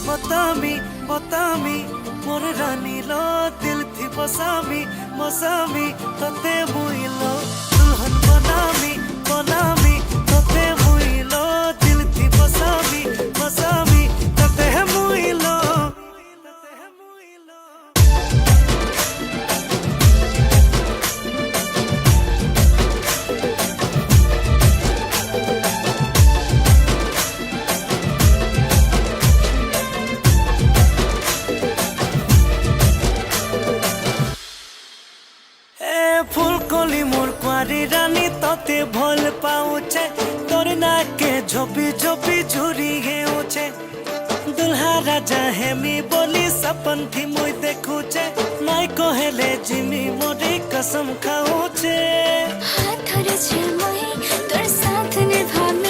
बतामी बतामी मोर रानी लो दिल थी बसामी मसामी तते मुइलो दुल्हन बनामी बनामी तते मुइलो दिल थी बसामी मसामी तते मुइलो फुलकली मोर कुआरी रानी तते भल पाऊचे तोर नाके झोपी झोपी झुरी हेउचे दुल्हा राजा हेमी बोली सपन थी मुई देखुचे नाय कहेले जिमी मोरी कसम खाऊचे हाथ धरे छे मोई तोर साथ निभामे